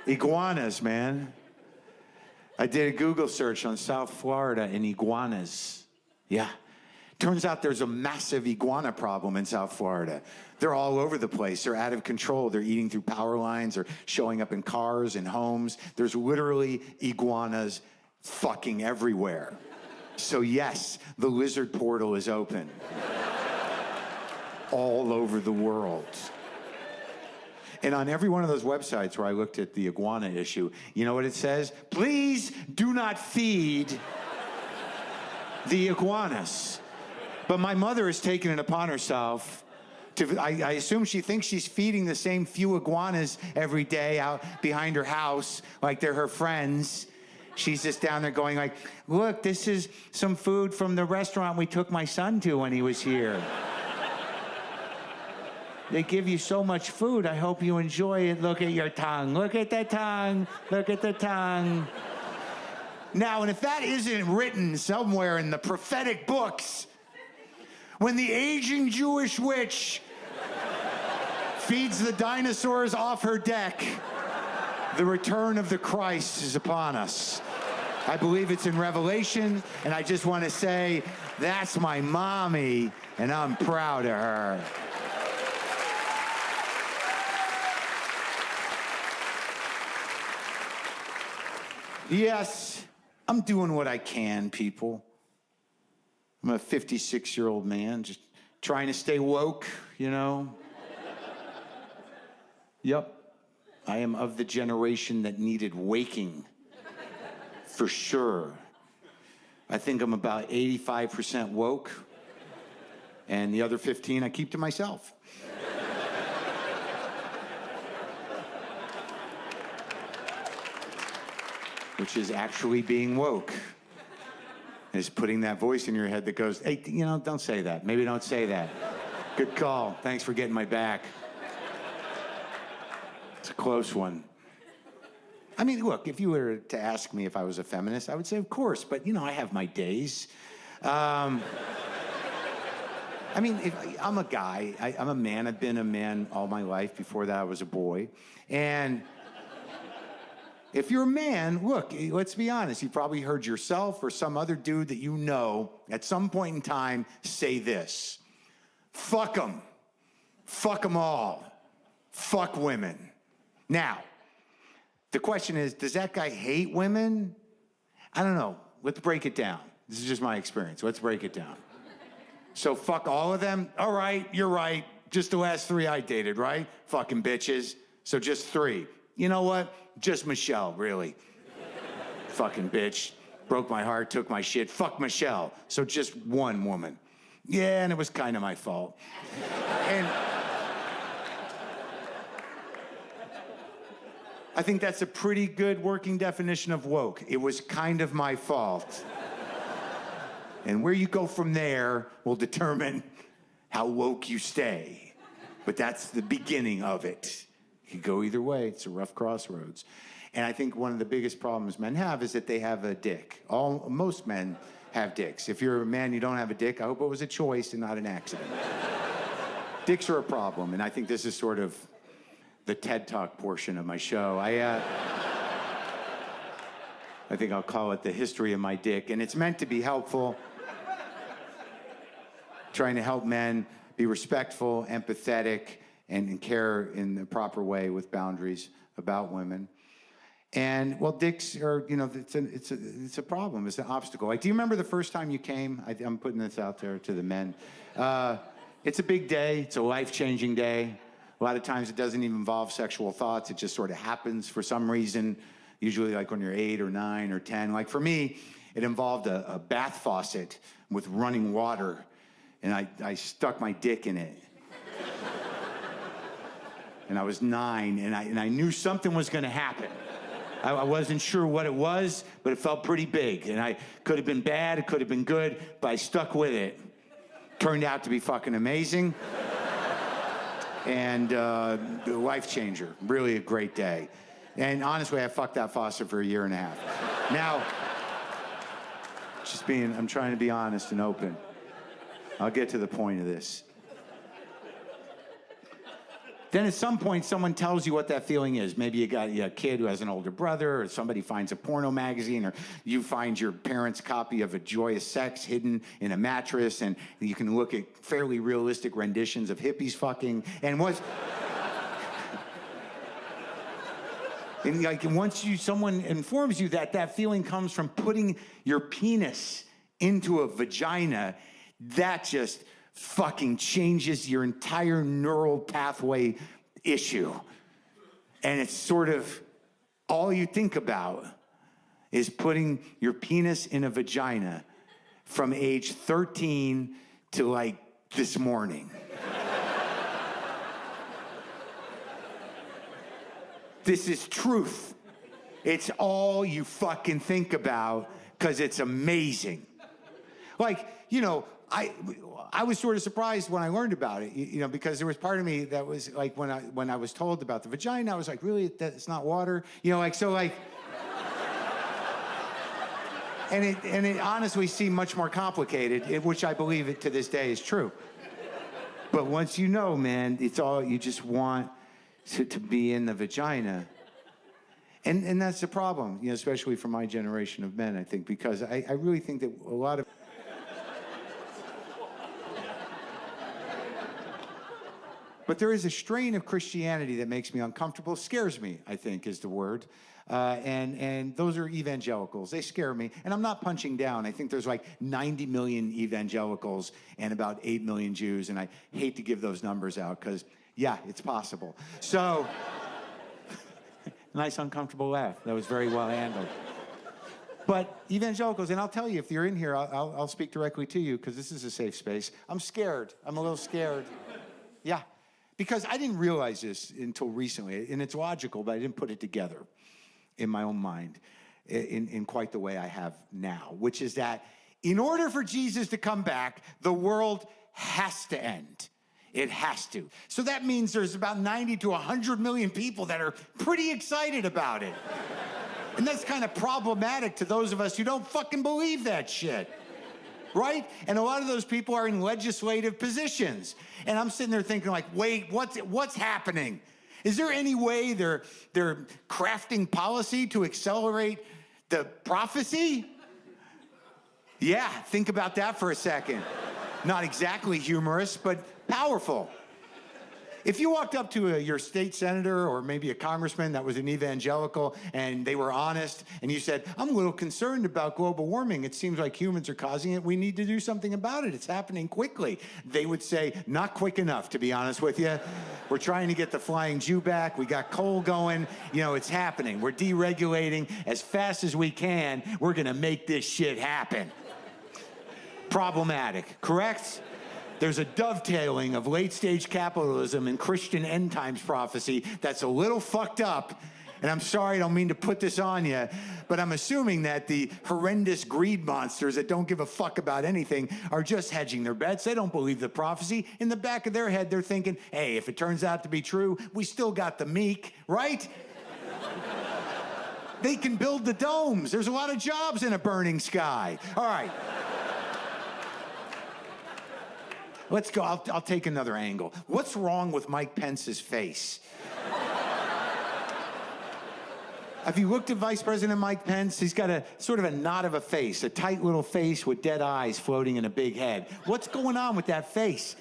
Iguanas, man. I did a Google search on South Florida and iguanas. Yeah. Turns out there's a massive iguana problem in South Florida. They're all over the place. They're out of control. They're eating through power lines or showing up in cars and homes. There's literally iguanas fucking everywhere. So yes, the lizard portal is open. All over the world. And on every one of those websites where I looked at the iguana issue, you know what it says? Please do not feed the iguanas. But my mother has taken it upon herself to, I assume she thinks she's feeding the same few iguanas every day out behind her house, like they're her friends. She's just down there going like, look, this is some food from the restaurant we took my son to when he was here. They give you so much food. I hope you enjoy it. Look at your tongue. Look at the tongue. Look at the tongue. Now, and if that isn't written somewhere in the prophetic books, when the aging Jewish witch feeds the dinosaurs off her deck, the return of the Christ is upon us. I believe it's in Revelation, and I just want to say, that's my mommy, and I'm proud of her. Yes, I'm doing what I can, people. I'm a 56-year-old man, just trying to stay woke, you know? Yep, I am of the generation that needed waking, for sure. I think I'm about 85% woke, and the other 15 I keep to myself. Which is actually being woke. Is putting that voice in your head that goes, hey, you know, don't say that. Maybe don't say that. Good call. Thanks for getting my back. It's a close one. I mean, look, if you were to ask me if I was a feminist, I would say, of course, but, you know, I have my days. I mean, I'm a guy. I'm a man. I've been a man all my life. Before that, I was a boy. And if you're a man, look, let's be honest. You probably heard yourself or some other dude that you know at some point in time say this. Fuck them. Fuck them all. Fuck women. Now, the question is, does that guy hate women? I don't know. Let's break it down. This is just my experience. Let's break it down. So fuck all of them? All right, you're right. Just the last 3 I dated, right? Fucking bitches. So just 3. You know what? Just Michelle, really. Fucking bitch. Broke my heart, took my shit. Fuck Michelle. So just one woman. Yeah, and it was kind of my fault. And I think that's a pretty good working definition of woke. It was kind of my fault. And where you go from there will determine how woke you stay. But that's the beginning of it. You go either way. It's a rough crossroads. And I think one of the biggest problems men have is that they have a dick. Most men have dicks. If you're a man, you don't have a dick, I hope it was a choice and not an accident. Dicks are a problem, and I think this is sort of the TED Talk portion of my show. I think I'll call it the history of my dick, and it's meant to be helpful. Trying to help men be respectful, empathetic, and care in the proper way with boundaries about women. And, well, dicks are, you know, it's a problem. It's an obstacle. Like, do you remember the first time you came? I'm putting this out there to the men. It's a big day. It's a life-changing day. A lot of times it doesn't even involve sexual thoughts. It just sort of happens for some reason, usually like when you're 8 or 9 or 10. Like for me, it involved a bath faucet with running water, and I stuck my dick in it. And I was 9, and I knew something was going to happen. I wasn't sure what it was, but it felt pretty big. And I could have been bad, it could have been good, but I stuck with it. Turned out to be fucking amazing. And a life changer. Really a great day. And honestly, I fucked that faucet for 1.5 years. Now, I'm trying to be honest and open. I'll get to the point of this. Then at some point, someone tells you what that feeling is. Maybe you got a kid who has an older brother, or somebody finds a porno magazine, or you find your parents' copy of A Joyous Sex hidden in a mattress, and you can look at fairly realistic renditions of hippies fucking. And once someone informs you that that feeling comes from putting your penis into a vagina, that just fucking changes your entire neural pathway issue. And it's sort of all you think about is putting your penis in a vagina from age 13 to like this morning. This is truth. It's all you fucking think about because it's amazing. Like, I was sort of surprised when I learned about it, because there was part of me that was like, when I was told about the vagina, I was like, really, it's not water? And it honestly seemed much more complicated, which I believe it to this day is true. But once you know, man, it's all, you just want to be in the vagina. And that's the problem, especially for my generation of men, I think, because I really think that a lot of... But there is a strain of Christianity that makes me uncomfortable, scares me, I think is the word. And those are evangelicals. They scare me. And I'm not punching down. I think there's like 90 million evangelicals and about 8 million Jews. And I hate to give those numbers out because, yeah, it's possible. So, nice uncomfortable laugh. That was very well handled. But evangelicals, and I'll tell you, if you're in here, I'll speak directly to you because this is a safe space. I'm scared. I'm a little scared. Yeah. Because I didn't realize this until recently, and it's logical, but I didn't put it together in my own mind in quite the way I have now, which is that in order for Jesus to come back, the world has to end. It has to. So that means there's about 90 to 100 million people that are pretty excited about it. And that's kind of problematic to those of us who don't fucking believe that shit. Right? And a lot of those people are in legislative positions. And I'm sitting there thinking like, wait, what's happening? Is there any way they're crafting policy to accelerate the prophecy? Yeah, think about that for a second. Not exactly humorous, but powerful. If you walked up to your state senator or maybe a congressman that was an evangelical and they were honest and you said, I'm a little concerned about global warming. It seems like humans are causing it. We need to do something about it. It's happening quickly. They would say, not quick enough, to be honest with you. We're trying to get the flying Jew back. We got coal going. It's happening. We're deregulating as fast as we can. We're going to make this shit happen. Problematic, correct? There's a dovetailing of late-stage capitalism and Christian end times prophecy that's a little fucked up. And I'm sorry, I don't mean to put this on you, but I'm assuming that the horrendous greed monsters that don't give a fuck about anything are just hedging their bets. They don't believe the prophecy. In the back of their head, they're thinking, hey, if it turns out to be true, we still got the meek, right? They can build the domes. There's a lot of jobs in a burning sky. All right. Let's go. I'll take another angle. What's wrong with Mike Pence's face? Have you looked at Vice President Mike Pence? He's got a sort of a knot of a face, a tight little face with dead eyes floating in a big head. What's going on with that face?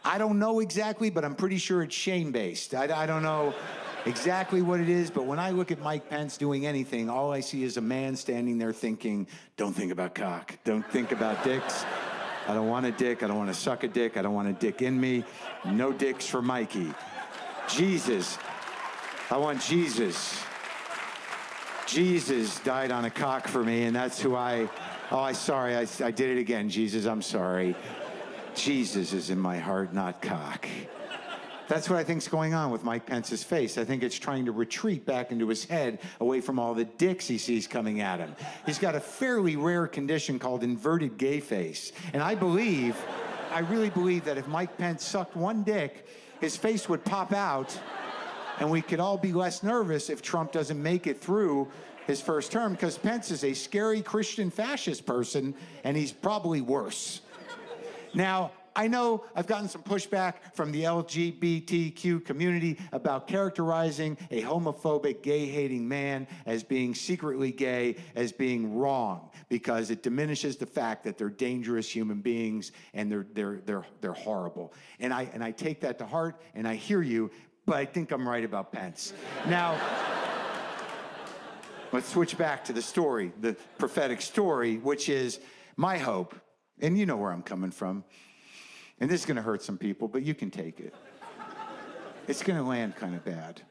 I don't know exactly, but I'm pretty sure it's shame-based. I don't know exactly what it is, but when I look at Mike Pence doing anything, all I see is a man standing there thinking, don't think about cock, don't think about dicks. I don't want a dick. I don't want to suck a dick. I don't want a dick in me. No dicks for Mikey. Jesus. I want Jesus. Jesus died on a cock for me, and that's who sorry, I did it again, Jesus. I'm sorry. Jesus is in my heart, not cock. That's what I think's going on with Mike Pence's face. I think it's trying to retreat back into his head away from all the dicks he sees coming at him. He's got a fairly rare condition called inverted gay face. And I really believe that if Mike Pence sucked one dick, his face would pop out and we could all be less nervous if Trump doesn't make it through his first term, because Pence is a scary Christian fascist person and he's probably worse. Now, I know I've gotten some pushback from the LGBTQ community about characterizing a homophobic, gay-hating man as being secretly gay as being wrong, because it diminishes the fact that they're dangerous human beings and they're horrible. And I take that to heart, and I hear you, but I think I'm right about Pence. Now, let's switch back to the story, the prophetic story, which is my hope, and you know where I'm coming from. And this is going to hurt some people, but you can take it. It's going to land kind of bad.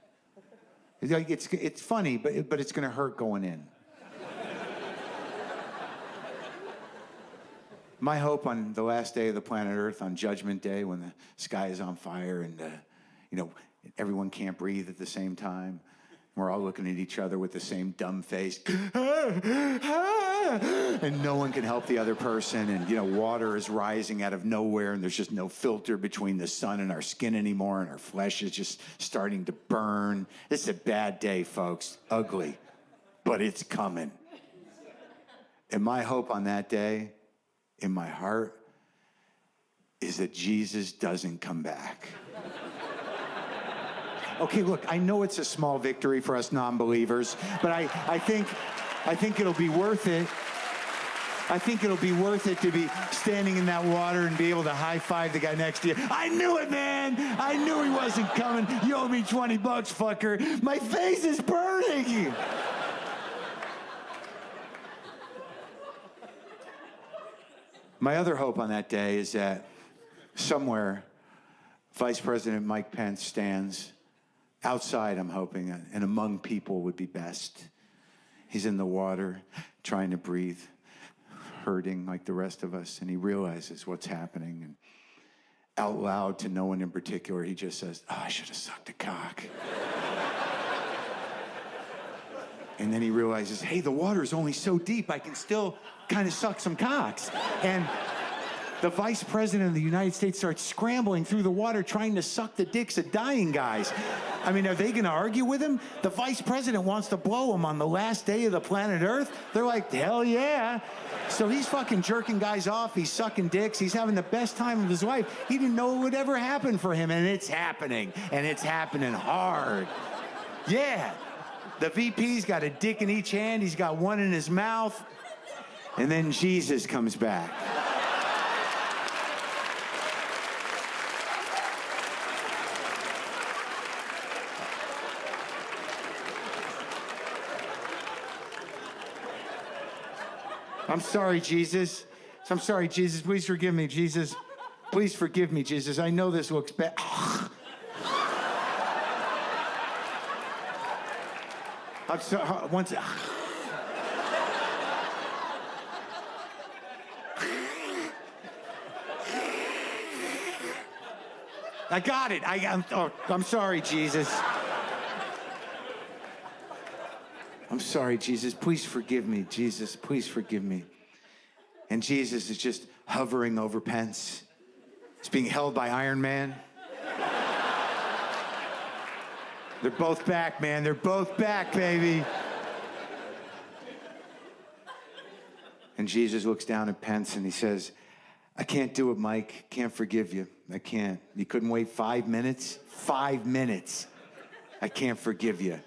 It's funny, but it's going to hurt going in. My hope on the last day of the planet Earth, on Judgment Day, when the sky is on fire and everyone can't breathe at the same time. We're all looking at each other with the same dumb face. And no one can help the other person. And, water is rising out of nowhere, and there's just no filter between the sun and our skin anymore, and our flesh is just starting to burn. This is a bad day, folks. Ugly. But it's coming. And my hope on that day, in my heart, is that Jesus doesn't come back. Okay, look, I know it's a small victory for us non-believers, but I think it'll be worth it. I think it'll be worth it to be standing in that water and be able to high-five the guy next to you. I knew it, man. I knew he wasn't coming. You owe me $20, fucker. My face is burning. My other hope on that day is that somewhere Vice President Mike Pence stands outside, I'm hoping, and among people would be best. He's in the water, trying to breathe, hurting like the rest of us, and he realizes what's happening. And out loud, to no one in particular, he just says, "Oh, I should have sucked a cock." And then he realizes, hey, the water is only so deep, I can still kind of suck some cocks. And the Vice President of the United States starts scrambling through the water trying to suck the dicks of dying guys. I mean, are they going to argue with him? The Vice President wants to blow him on the last day of the planet Earth. They're like, hell yeah. So he's fucking jerking guys off. He's sucking dicks. He's having the best time of his life. He didn't know it would ever happen for him, and it's happening. And it's happening hard. Yeah. The VP's got a dick in each hand. He's got one in his mouth. And then Jesus comes back. I'm sorry, Jesus. I'm sorry, Jesus. Please forgive me, Jesus. Please forgive me, Jesus. I know this looks bad. I'm sorry. Once. I got it. I'm sorry, Jesus. I'm sorry, Jesus. Please forgive me, Jesus. Please forgive me. And Jesus is just hovering over Pence. He's being held by Iron Man. They're both back, man. They're both back, baby. And Jesus looks down at Pence and he says, I can't do it, Mike. Can't forgive you. I can't. You couldn't wait 5 minutes? 5 minutes. I can't forgive you.